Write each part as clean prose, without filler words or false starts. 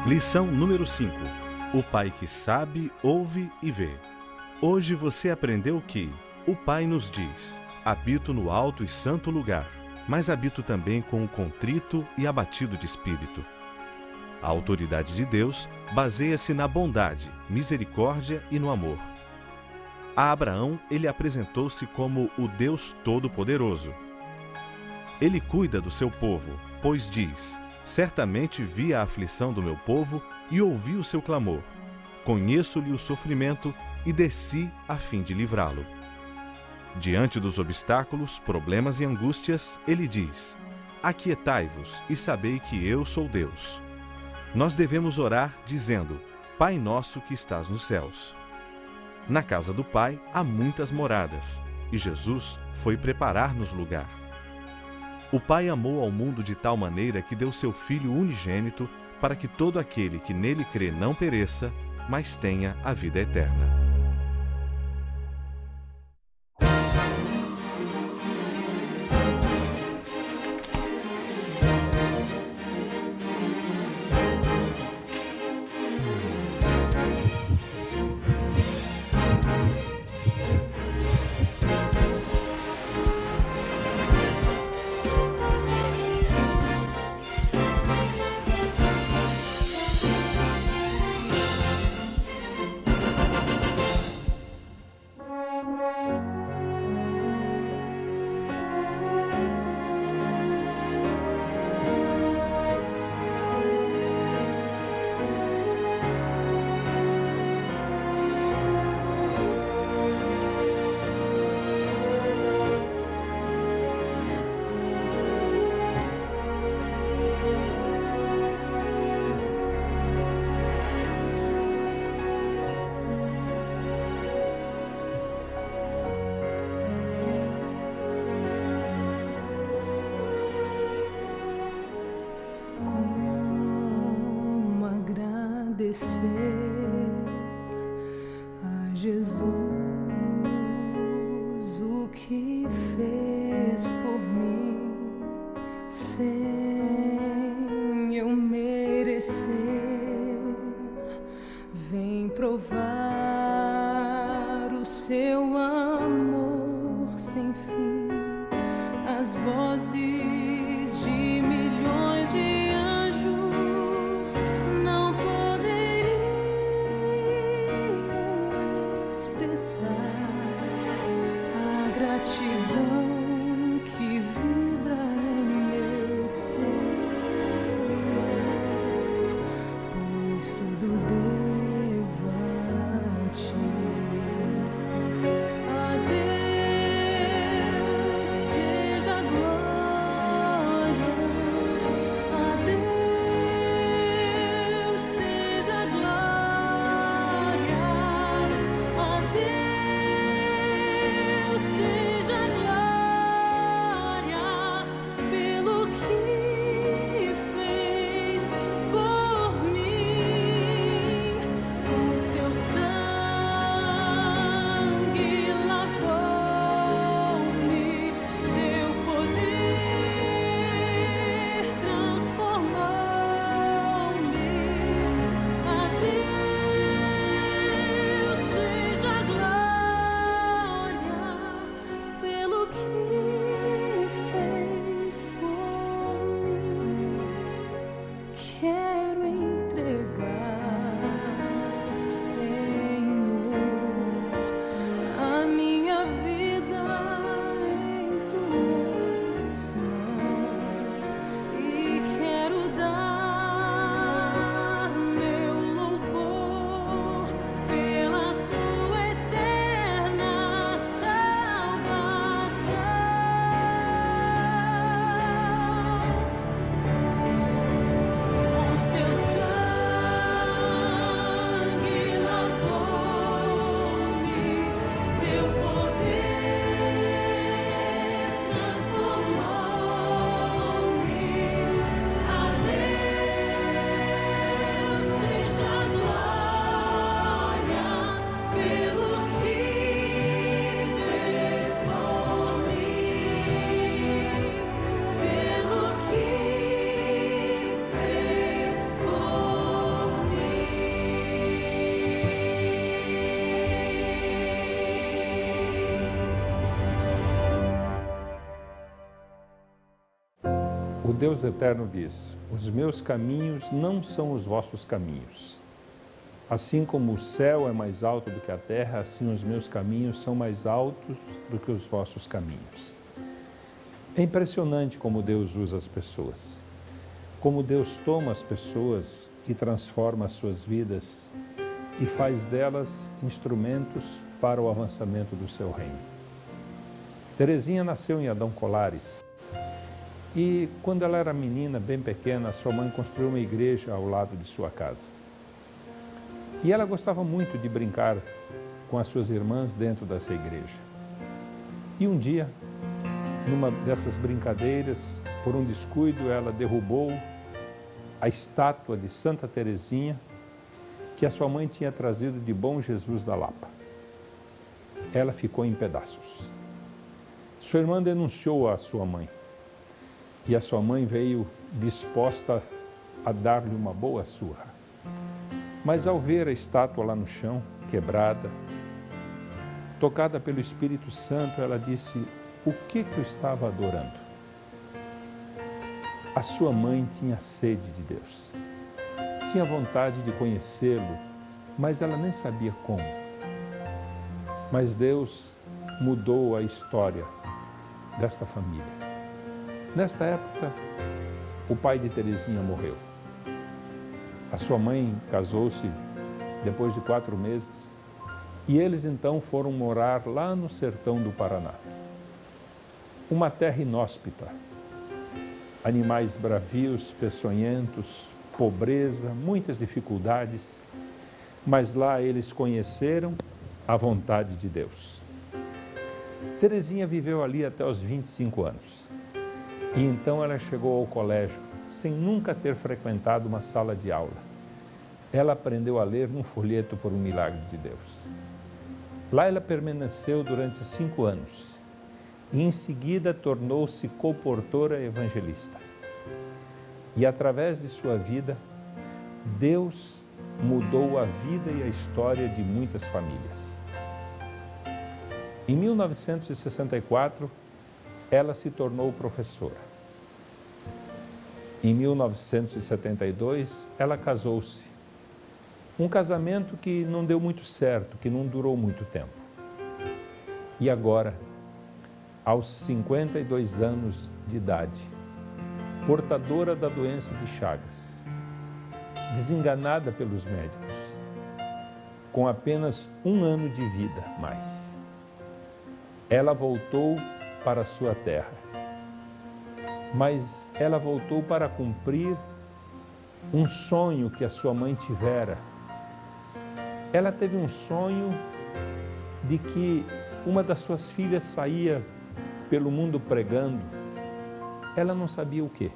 Lição número 5. O Pai que sabe, ouve e vê. Hoje você aprendeu que o Pai nos diz: habito no alto e santo lugar, mas habito também com o contrito e abatido de espírito. A autoridade de Deus baseia-se na bondade, misericórdia e no amor. A Abraão, ele apresentou-se como o Deus Todo-Poderoso. Ele cuida do seu povo, pois diz: certamente vi a aflição do meu povo e ouvi o seu clamor. Conheço-lhe o sofrimento e desci a fim de livrá-lo. Diante dos obstáculos, problemas e angústias, ele diz: aquietai-vos e sabei que eu sou Deus. Nós devemos orar dizendo: Pai nosso que estás nos céus. Na casa do Pai há muitas moradas, e Jesus foi preparar-nos lugar. O Pai amou ao mundo de tal maneira que deu seu Filho unigênito para que todo aquele que nele crê não pereça, mas tenha a vida eterna. Agradecer a Jesus o que fez por mim sem eu merecer. Vem provar o seu amor sem fim. As vozes de milhões de anjos não poderiam expressar a gratidão que vibra em meu ser, pois tudo devo a ti. A Deus seja a glória, a Deus seja a glória, a Deus seja a glória. O Deus eterno diz: os meus caminhos não são os vossos caminhos. Assim como o céu é mais alto do que a terra, assim os meus caminhos são mais altos do que os vossos caminhos. É impressionante como Deus usa as pessoas, como Deus toma as pessoas e transforma as suas vidas e faz delas instrumentos para o avançamento do seu reino. Terezinha nasceu em Adão Colares e, quando ela era menina, bem pequena, sua mãe construiu uma igreja ao lado de sua casa. E ela gostava muito de brincar com as suas irmãs dentro dessa igreja. E um dia, numa dessas brincadeiras, por um descuido, ela derrubou a estátua de Santa Terezinha que a sua mãe tinha trazido de Bom Jesus da Lapa. Ela ficou em pedaços. Sua irmã denunciou a sua mãe e a sua mãe veio disposta a dar-lhe uma boa surra. Mas ao ver a estátua lá no chão, quebrada, tocada pelo Espírito Santo, ela disse: o que eu estava adorando? A sua mãe tinha sede de Deus, tinha vontade de conhecê-lo, mas ela nem sabia como. Mas Deus mudou a história desta família. Nesta época, o pai de Terezinha morreu. A sua mãe casou-se depois de 4 meses e eles então foram morar lá no sertão do Paraná. Uma terra inóspita, animais bravios, peçonhentos, pobreza, muitas dificuldades, mas lá eles conheceram a vontade de Deus. Terezinha viveu ali até os 25 anos e então ela chegou ao colégio sem nunca ter frequentado uma sala de aula. Ela aprendeu a ler num folheto por um milagre de Deus. Lá ela permaneceu durante 5 anos e em seguida tornou-se colportora evangelista. E através de sua vida, Deus mudou a vida e a história de muitas famílias. Em 1964, ela se tornou professora. Em 1972, ela casou-se. Um casamento que não deu muito certo, que não durou muito tempo. E agora, aos 52 anos de idade, portadora da doença de Chagas, desenganada pelos médicos, com apenas 1 ano de vida mais, ela voltou para a sua terra. Mas ela voltou para cumprir um sonho que a sua mãe tivera. Ela teve um sonho de que uma das suas filhas saía pelo mundo pregando. Ela não sabia o quê.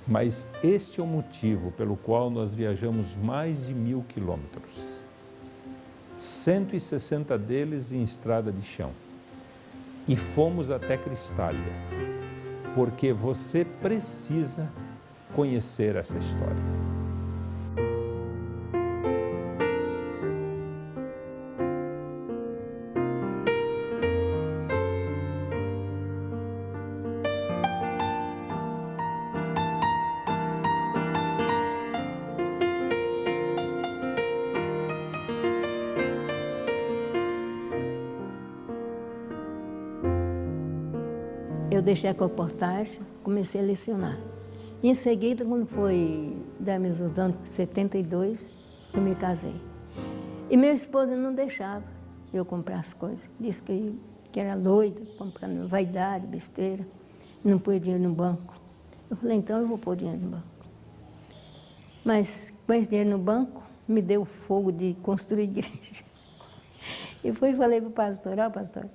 Mas este é o motivo pelo qual nós viajamos mais de 1000 quilômetros. 160 deles em estrada de chão. E fomos até Cristália, porque você precisa conhecer essa história. Eu deixei a colportagem, comecei a lecionar. Em seguida, quando foi dar meus anos 72, eu me casei. E meu esposo não deixava eu comprar as coisas. Disse que era doida, comprando vaidade, besteira, não pôr dinheiro no banco. Eu falei, então eu vou pôr dinheiro no banco. Mas com esse dinheiro no banco, me deu fogo de construir igreja. E fui e falei para o pastor, ó pastor,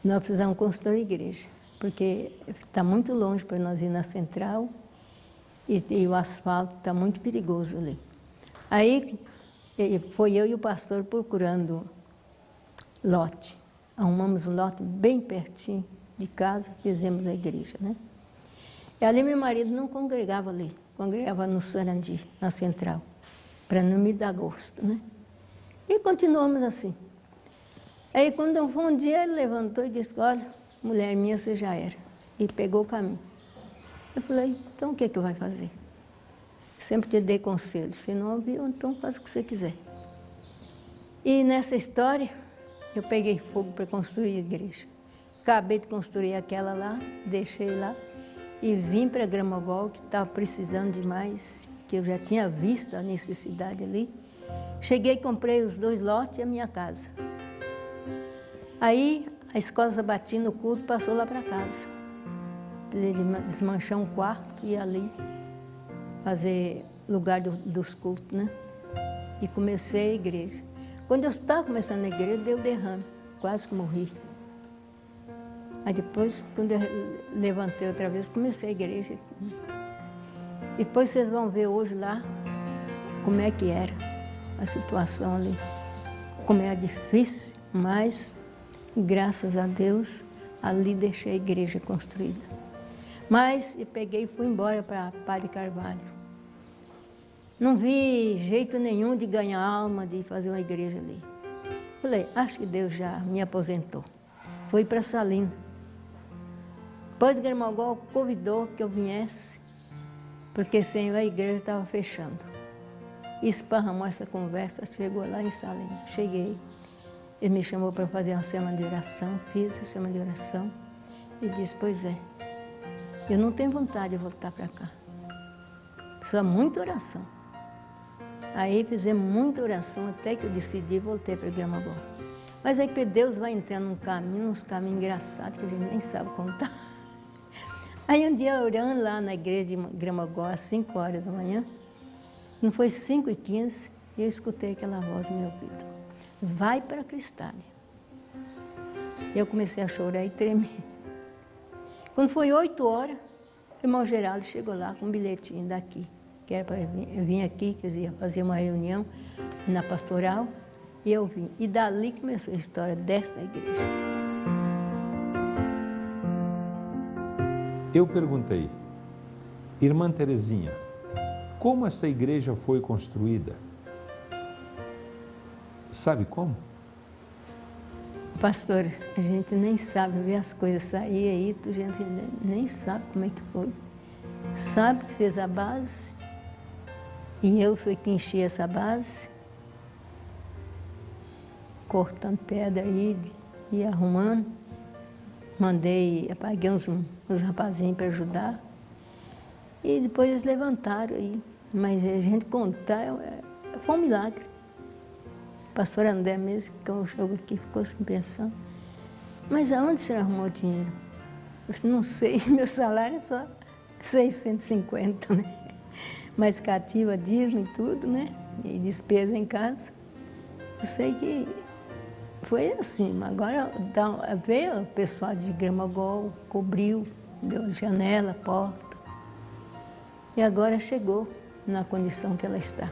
nós precisamos construir igreja, porque está muito longe para nós ir na central e o asfalto está muito perigoso ali. Aí foi eu e o pastor procurando lote. Arrumamos um lote bem pertinho de casa, fizemos a igreja, né? E ali meu marido não congregava ali, congregava no Sarandi, na central, para não me dar gosto, né? E continuamos assim. Aí quando foi um dia ele levantou e disse, olha, mulher minha, você já era. e pegou o caminho. Eu falei, então o que que vai fazer? Sempre te dei conselho, se não ouviu, então faz o que você quiser. E nessa história, eu peguei fogo para construir a igreja. Acabei de construir aquela lá, deixei lá e vim para Gramogol, que estava precisando demais, que eu já tinha visto a necessidade ali. Cheguei, comprei os 2 lotes e a minha casa. Aí a escola sabatina no culto passou lá para casa. Precisei desmanchar um quarto e ali fazer lugar dos cultos, né? E comecei a igreja. Quando eu estava começando a igreja, deu derrame, quase que morri. Aí depois, quando eu levantei outra vez, comecei a igreja. E depois vocês vão ver hoje lá como é que era a situação ali. Como era difícil, mas graças a Deus, ali deixei a igreja construída. Mas eu peguei e fui embora para Padre Carvalho. Não vi jeito nenhum de ganhar alma, de fazer uma igreja ali. Falei, acho que Deus já me aposentou. Fui para Salina. Depois Gramogol convidou que eu viesse, porque sem a igreja estava fechando. Esparramou essa conversa, chegou lá em Salina. Cheguei. Ele me chamou para fazer uma semana de oração, fiz a semana de oração e disse, pois é, eu não tenho vontade de voltar para cá. Precisa muita oração. Aí fizemos muita oração até que eu decidi e voltei para Gramogol. Mas aí que Deus vai entrando num caminho, uns caminhos engraçados que a gente nem sabe contar. Aí um dia orando lá na igreja de Gramogol às 5 horas da manhã, não foi 5h15, e eu escutei aquela voz no meu ouvido. Vai para Cristália. Eu comecei a chorar e tremer. Quando foi 8 horas, o irmão Geraldo chegou lá com um bilhetinho daqui, que era para vir aqui, que ia fazer uma reunião na pastoral, e eu vim. E dali começou a história desta igreja. Eu perguntei, irmã Terezinha, como esta igreja foi construída? Sabe como? Pastor, a gente nem sabe ver as coisas sair aí, a gente nem sabe como é que foi. Sabe que fez a base, e eu fui que enchi essa base, cortando pedra aí e arrumando. Paguei uns rapazinhos para ajudar. E depois eles levantaram aí. Mas a gente contar, foi um milagre. O pastor André mesmo, que eu chego aqui, ficou assim pensando. Mas aonde o senhor arrumou dinheiro? Eu disse, não sei, meu salário é só 650, né? Mas cativa, dízimo e tudo, né? E despesa em casa. Eu sei que foi assim, agora veio o pessoal de Gramogol, cobriu, deu janela, porta. E agora chegou na condição que ela está.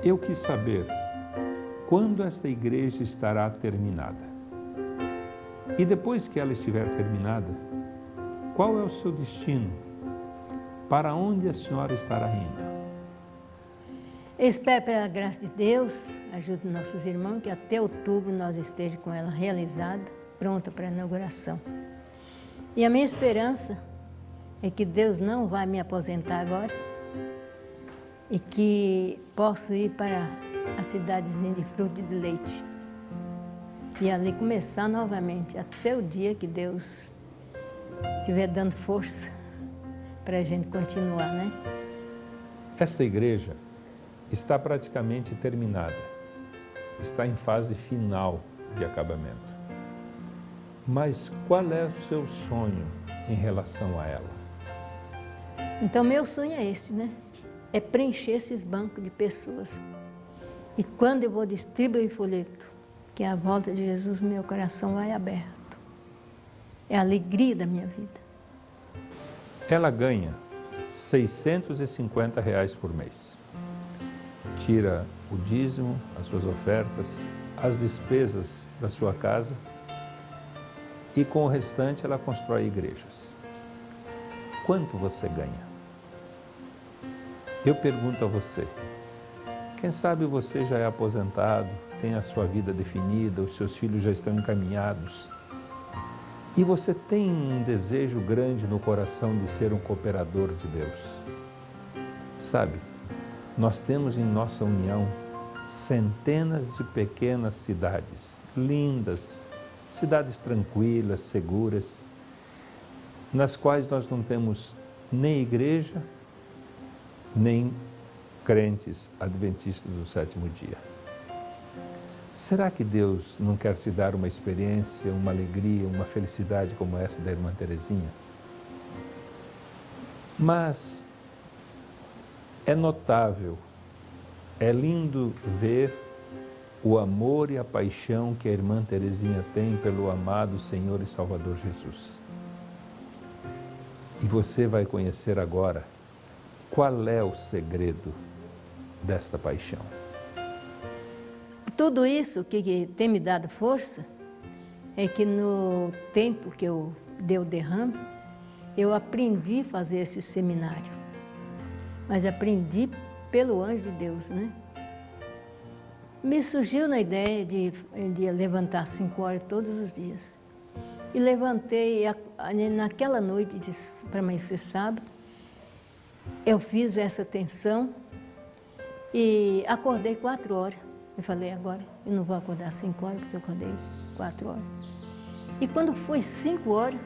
Eu quis saber quando esta igreja estará terminada. E depois que ela estiver terminada, qual é o seu destino? Para onde a senhora estará indo? Eu espero, pela graça de Deus, ajude nossos irmãos, que até outubro nós estejamos com ela realizada, pronta para a inauguração. E a minha esperança é que Deus não vai me aposentar agora e que posso ir para a cidadezinha de Fruto de Leite e ali começar novamente, até o dia que Deus estiver dando força para a gente continuar, né? Esta igreja está praticamente terminada, está em fase final de acabamento. Mas qual é o seu sonho em relação a ela? Então, meu sonho é este, né? É preencher esses bancos de pessoas. E quando eu vou distribuir folheto, que é a volta de Jesus, meu coração vai aberto. É a alegria da minha vida. Ela ganha R$650 por mês. Tira o dízimo, as suas ofertas, as despesas da sua casa e com o restante ela constrói igrejas. Quanto você ganha? Eu pergunto a você, Quem sabe você já é aposentado, tem a sua vida definida, os seus filhos já estão encaminhados. E você tem um desejo grande no coração de ser um cooperador de Deus. Sabe, nós temos em nossa união centenas de pequenas cidades, lindas, cidades tranquilas, seguras, nas quais nós não temos nem igreja, nem crentes adventistas do sétimo dia. Será que Deus não quer te dar uma experiência, uma alegria, uma felicidade como essa da irmã Terezinha? Mas é notável, é lindo ver o amor e a paixão que a irmã Terezinha tem pelo amado Senhor e Salvador Jesus. E você vai conhecer agora qual é o segredo desta paixão. Tudo isso que tem me dado força é que no tempo que eu dei o derrame, eu aprendi a fazer esse seminário. Mas aprendi pelo anjo de Deus, né? Me surgiu na ideia de levantar 5 horas todos os dias. E levantei naquela noite para amanhecer sábado, eu fiz essa tensão e acordei 4 horas. Eu falei, agora eu não vou acordar 5 horas, porque eu acordei 4 horas. E quando foi 5 horas,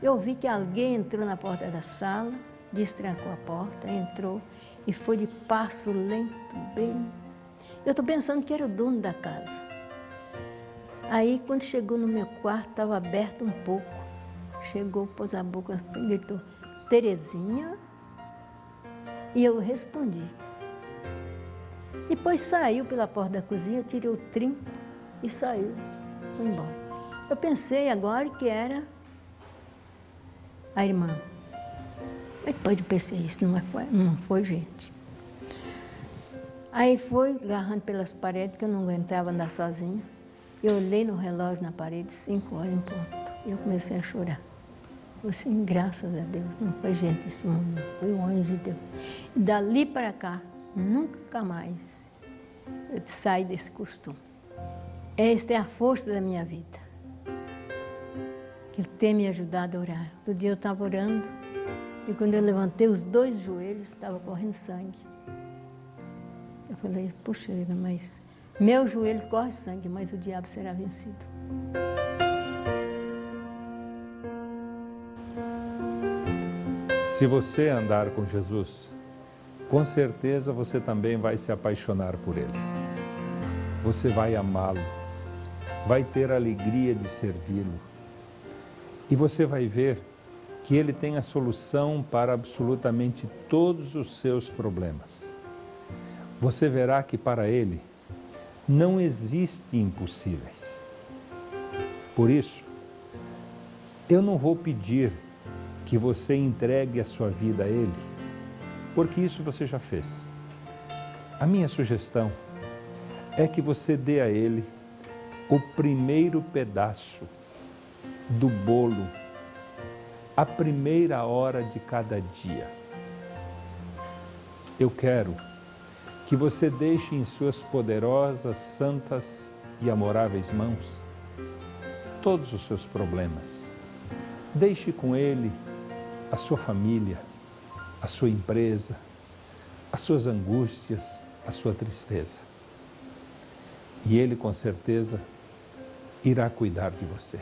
eu vi que alguém entrou na porta da sala, destrancou a porta, entrou e foi de passo lento, bem. Eu estou pensando que era o dono da casa. Aí, quando chegou no meu quarto, estava aberto um pouco. Chegou, pôs a boca, gritou, Terezinha? E eu respondi. Depois saiu pela porta da cozinha, tirei o trinco e saiu, foi embora. Eu pensei agora que era a irmã. Depois eu pensei, isso não foi gente. Aí foi agarrando pelas paredes, que eu não aguentava andar sozinha. Eu olhei no relógio na parede, 5 horas em ponto. E eu comecei a chorar. Eu assim, graças a Deus, não foi gente desse mundo, foi um anjo de Deus. E dali para cá, nunca mais eu saí desse costume. Esta é a força da minha vida. Que Ele tem me ajudado a orar. Outro dia eu estava orando e quando eu levantei os 2 joelhos, estava correndo sangue. Eu falei, puxa vida, mas meu joelho corre sangue, mas o diabo será vencido. Se você andar com Jesus, com certeza você também vai se apaixonar por Ele. Você vai amá-lo, vai ter a alegria de servi-lo. E você vai ver que Ele tem a solução para absolutamente todos os seus problemas. Você verá que para Ele não existem impossíveis. Por isso, eu não vou pedir que você entregue a sua vida a Ele, porque isso você já fez. A minha sugestão é que você dê a Ele o primeiro pedaço do bolo, a primeira hora de cada dia. Eu quero que você deixe em suas poderosas, santas e amoráveis mãos todos os seus problemas. Deixe com Ele a sua família, a sua empresa, as suas angústias, a sua tristeza. E Ele, com certeza, irá cuidar de você.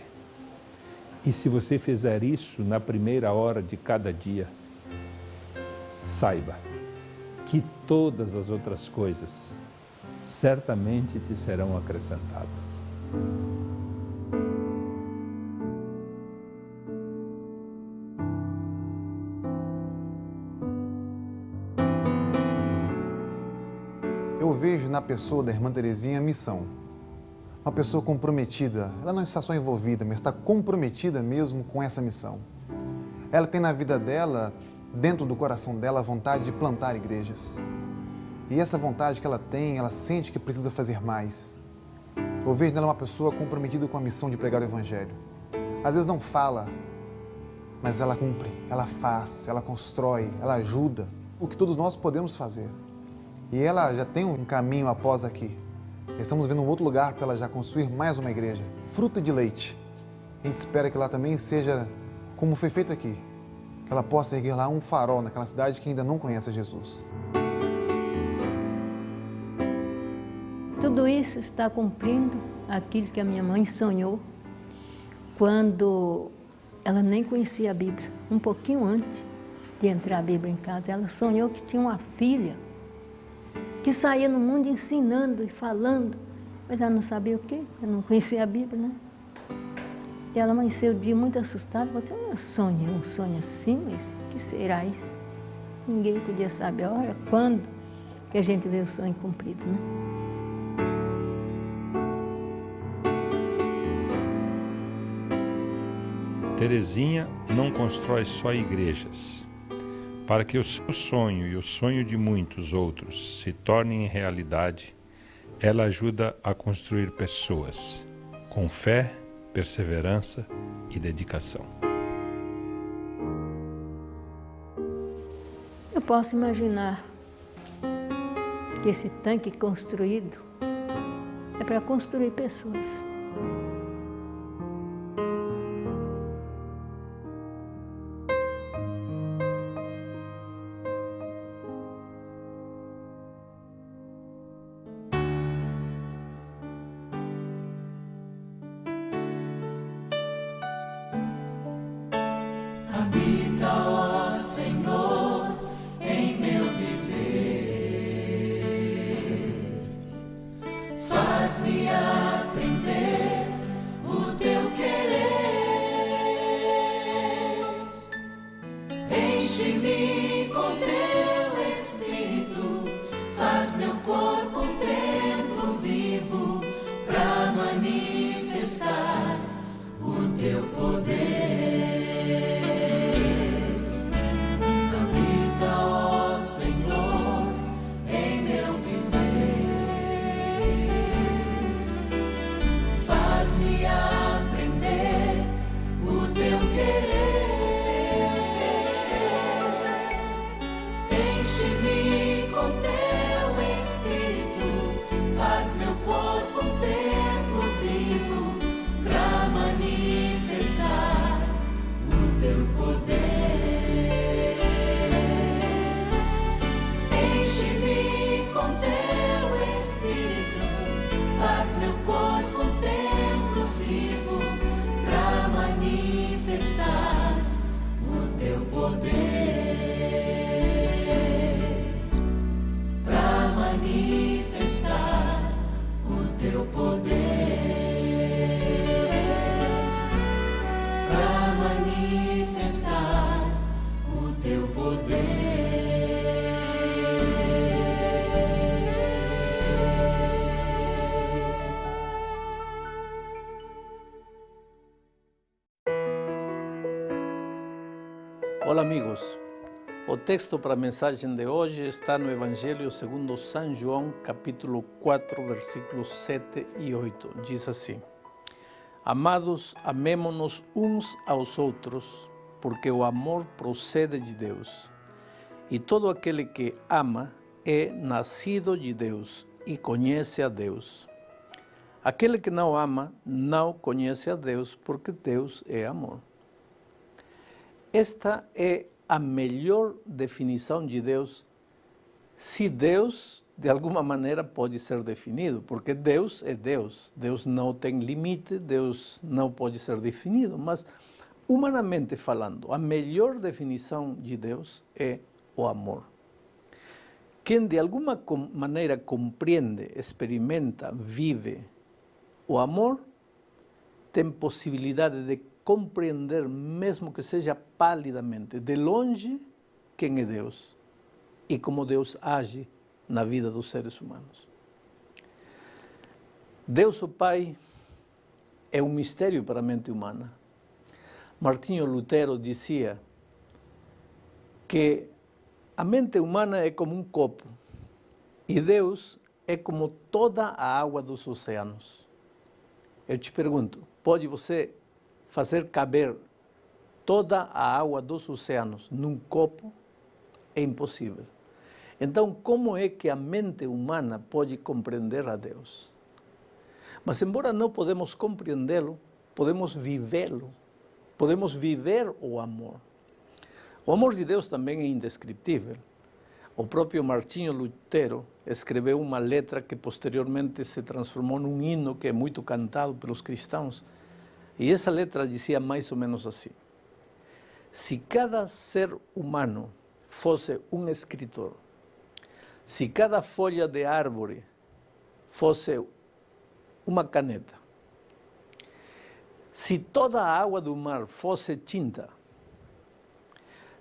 E se você fizer isso na primeira hora de cada dia, saiba que todas as outras coisas certamente te serão acrescentadas. Eu vejo na pessoa da irmã Terezinha a missão. Uma pessoa comprometida, ela não está só envolvida, mas está comprometida mesmo com essa missão. Ela tem na vida dela, dentro do coração dela, a vontade de plantar igrejas. E essa vontade que ela tem, ela sente que precisa fazer mais. Eu vejo nela uma pessoa comprometida com a missão de pregar o Evangelho. Às vezes não fala, mas ela cumpre, ela faz, ela constrói, ela ajuda. O que todos nós podemos fazer. E ela já tem um caminho após aqui. Estamos vendo um outro lugar para ela já construir mais uma igreja. Fruto de leite. A gente espera que lá também seja como foi feito aqui. Que ela possa erguer lá um farol naquela cidade que ainda não conhece Jesus. Tudo isso está cumprindo aquilo que a minha mãe sonhou quando ela nem conhecia a Bíblia. Um pouquinho antes de entrar a Bíblia em casa, ela sonhou que tinha uma filha que saía no mundo ensinando e falando, mas ela não sabia o quê, ela não conhecia a Bíblia, né? E ela amanheceu o dia muito assustada, falou assim, eu sonhei um sonho assim, mas o que será isso? Ninguém podia saber a hora, quando que a gente vê o sonho cumprido, né? Terezinha não constrói só igrejas. Para que o seu sonho e o sonho de muitos outros se tornem realidade, ela ajuda a construir pessoas com fé, perseverança e dedicação. Eu posso imaginar que esse tanque construído é para construir pessoas. Habita, ó Senhor, em meu viver. Faz-me aprender o teu querer. Enche-me com teu Espírito. Faz meu corpo um templo vivo para manifestar o teu poder. Faz-me aprender o teu querer. Enche-me com teu Espírito. Faz meu corpo um templo vivo para manifestar o teu poder. Enche-me com teu Espírito. Faz meu corpo um templo vivo para manifestar o teu poder, para manifestar o teu poder, para manifestar o teu poder. Olá, amigos. O texto para a mensagem de hoje está no Evangelho segundo São João, capítulo 4, versículos 7 e 8. Diz assim: Amados, amemo-nos uns aos outros, porque o amor procede de Deus. E todo aquele que ama é nascido de Deus e conhece a Deus. Aquele que não ama não conhece a Deus, porque Deus é amor. Esta é a melhor definição de Deus, se Deus, de alguma maneira, pode ser definido, porque Deus é Deus. Deus não tem limite, Deus não pode ser definido, mas, humanamente falando, a melhor definição de Deus é o amor. Quem de alguma maneira compreende, experimenta, vive o amor, tem possibilidade de compreender, mesmo que seja palidamente, de longe, quem é Deus e como Deus age na vida dos seres humanos. Deus, o Pai, é um mistério para a mente humana. Martinho Lutero dizia que a mente humana é como um copo e Deus é como toda a água dos oceanos. Eu te pergunto, pode você fazer caber toda a água dos oceanos num copo? É impossível. Então, como é que a mente humana pode compreender a Deus? Mas, embora não podemos compreendê-lo, podemos vivê-lo. Podemos viver o amor. O amor de Deus também é indescritível. O próprio Martinho Lutero escreveu uma letra que posteriormente se transformou num hino que é muito cantado pelos cristãos. E essa letra dizia mais ou menos assim: se cada ser humano fosse um escritor, se cada folha de árvore fosse uma caneta, se toda a água do mar fosse tinta,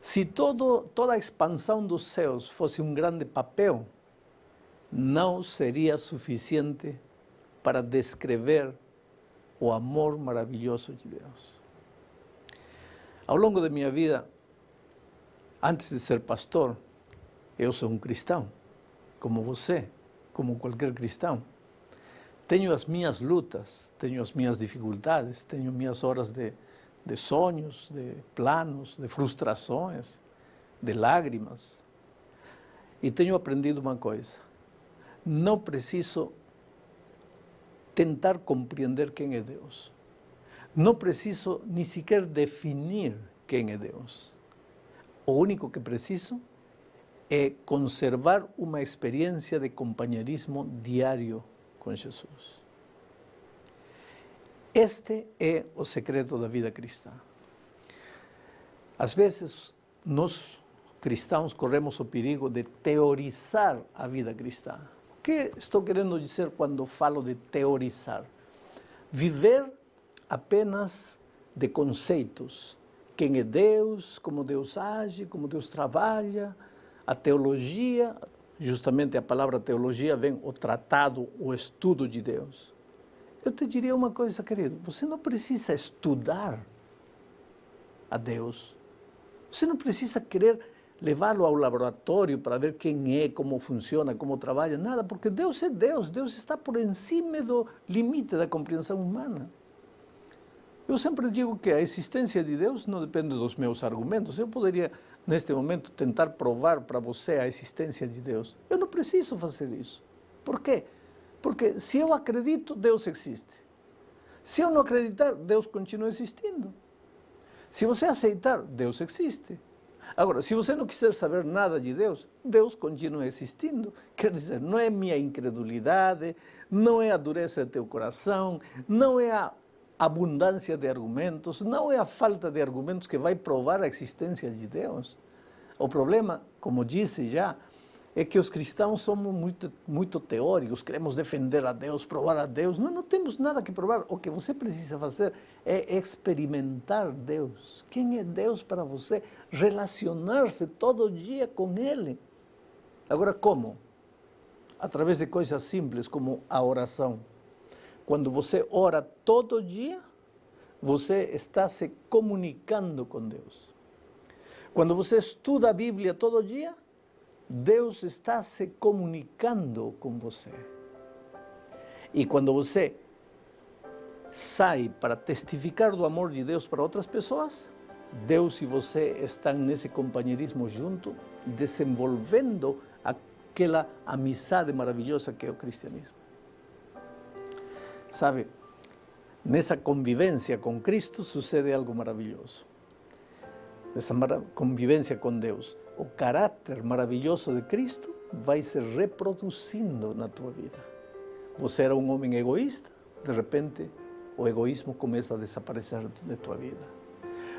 se toda a expansão dos céus fosse um grande papel, não seria suficiente para descrever o amor maravilhoso de Deus. Ao longo da minha vida, antes de ser pastor, eu sou um cristão, como você, como qualquer cristão. Tenho as minhas lutas, tenho as minhas dificuldades, tenho minhas horas de sonhos, de planos, de frustrações, de lágrimas. E tenho aprendido uma coisa: não preciso tentar compreender quem é Deus. Não preciso nem sequer definir quem é Deus. O único que preciso é conservar uma experiência de companheirismo diário com Jesus. Este é o segredo da vida cristã. Às vezes, nós cristãos corremos o perigo de teorizar a vida cristã. O que estou querendo dizer quando falo de teorizar? Viver apenas de conceitos. Quem é Deus, como Deus age, como Deus trabalha, a teologia, justamente a palavra teologia vem o tratado, o estudo de Deus. Eu te diria uma coisa, querido, você não precisa estudar a Deus. Você não precisa querer levá-lo ao laboratório para ver quem é, como funciona, como trabalha, nada, porque Deus é Deus, Deus está por cima do limite da compreensão humana. Eu sempre digo que a existência de Deus não depende dos meus argumentos. Eu poderia, neste momento, tentar provar para você a existência de Deus. Eu não preciso fazer isso. Por quê? Porque se eu acredito, Deus existe. Se eu não acreditar, Deus continua existindo. Se você aceitar, Deus existe. Agora, se você não quiser saber nada de Deus, Deus continua existindo. Quer dizer, não é minha incredulidade, não é a dureza de teu coração, não é a abundância de argumentos, não é a falta de argumentos que vai provar a existência de Deus. O problema, como disse já, é que os cristãos somos muito teóricos, queremos defender a Deus, provar a Deus. Não temos nada que provar. O que você precisa fazer é experimentar Deus. Quem é Deus para você? Relacionar-se todo dia com Ele. Agora, como? Através de coisas simples como a oração. Quando você ora todo dia, você está se comunicando com Deus. Quando você estuda a Bíblia todo dia, Deus está se comunicando com você. E quando você sai para testificar do amor de Deus para outras pessoas, Deus e você estão nesse companheirismo junto, desenvolvendo aquela amizade maravilhosa que é o cristianismo. Sabe, nessa convivência com Cristo sucede algo maravilhoso. Nessa convivência com Deus, o caráter maravilhoso de Cristo vai se reproduzindo na tua vida. Você era um homem egoísta, de repente o egoísmo começa a desaparecer da tua vida.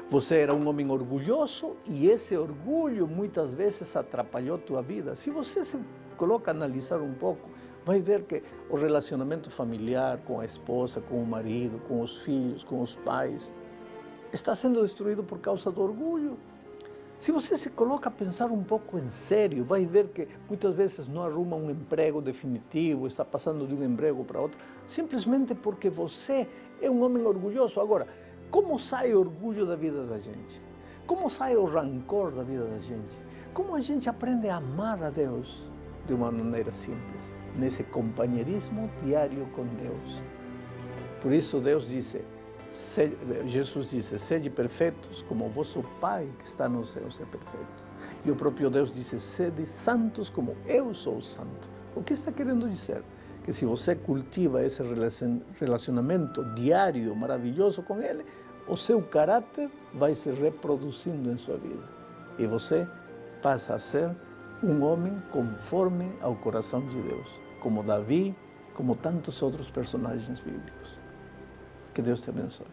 Você era um homem orgulhoso e esse orgulho muitas vezes atrapalhou tua vida. Se você se coloca a analisar um pouco, vai ver que o relacionamento familiar com a esposa, com o marido, com os filhos, com os pais, está sendo destruído por causa do orgulho. Se você se coloca a pensar um pouco em sério, vai ver que muitas vezes não arruma um emprego definitivo, está passando de um emprego para outro, simplesmente porque você é um homem orgulhoso. Agora, como sai o orgulho da vida da gente? Como sai o rancor da vida da gente? Como a gente aprende a amar a Deus de uma maneira simples? Nesse companheirismo diário com Deus. Por isso Deus disse, Jesus disse, sede perfeitos como vosso Pai que está nos céus é perfeito. E o próprio Deus disse, sede santos como eu sou santo. O que está querendo dizer? Que se você cultiva esse relacionamento diário, maravilhoso com Ele, o seu caráter vai se reproduzindo em sua vida. E você passa a ser um homem conforme ao coração de Deus, como Davi, como tantos outros personagens bíblicos. Que Deus te abençoe.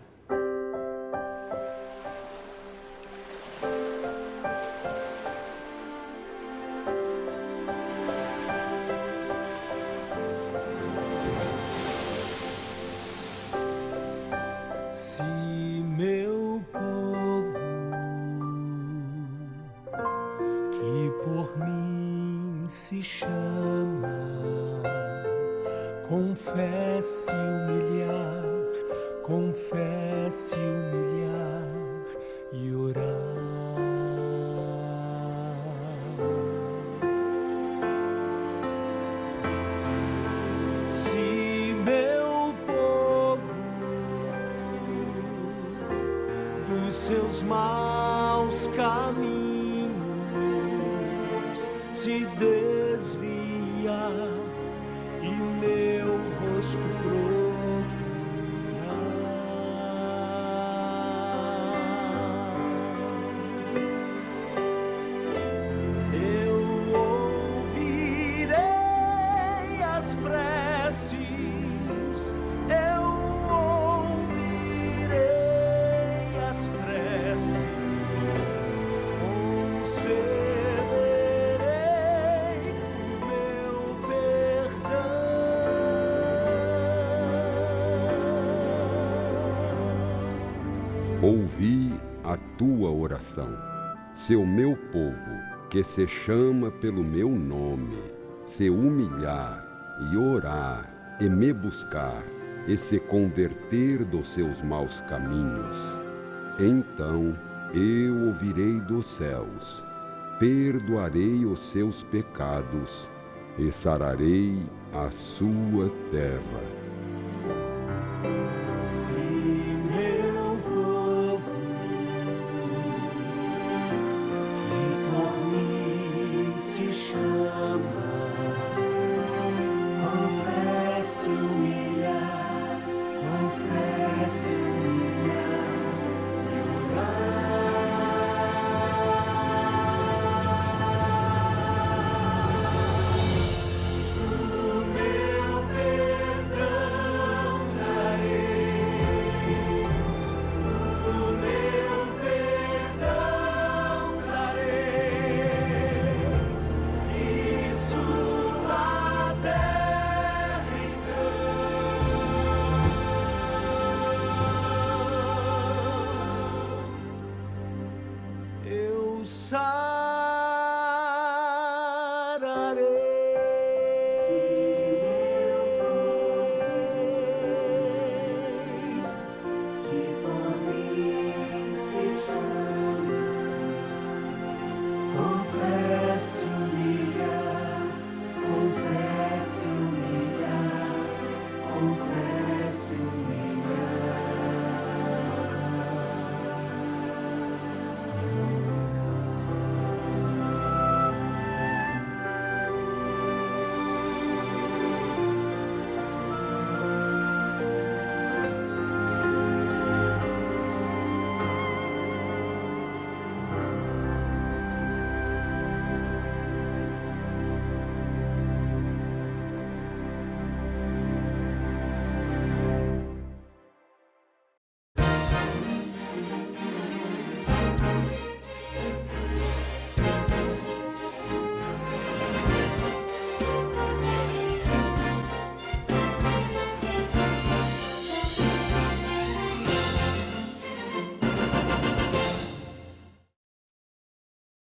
Se meu povo, que por mim se chama, confesse humilhar e orar. Se meu povo dos seus maus caminhos se desviar e meu rosto procurar, eu ouvirei as preces, eu ouvirei as preces, concederei o meu perdão. Ouvi a tua oração, se o meu povo, que se chama pelo meu nome, se humilhar e orar e me buscar e se converter dos seus maus caminhos, então eu ouvirei dos céus, perdoarei os seus pecados e sararei a sua terra. Se meu povo, que por mim se chama, confesse humilhar e orar. O meu perdão darei, o meu perdão darei, e sua terra então eu sararei.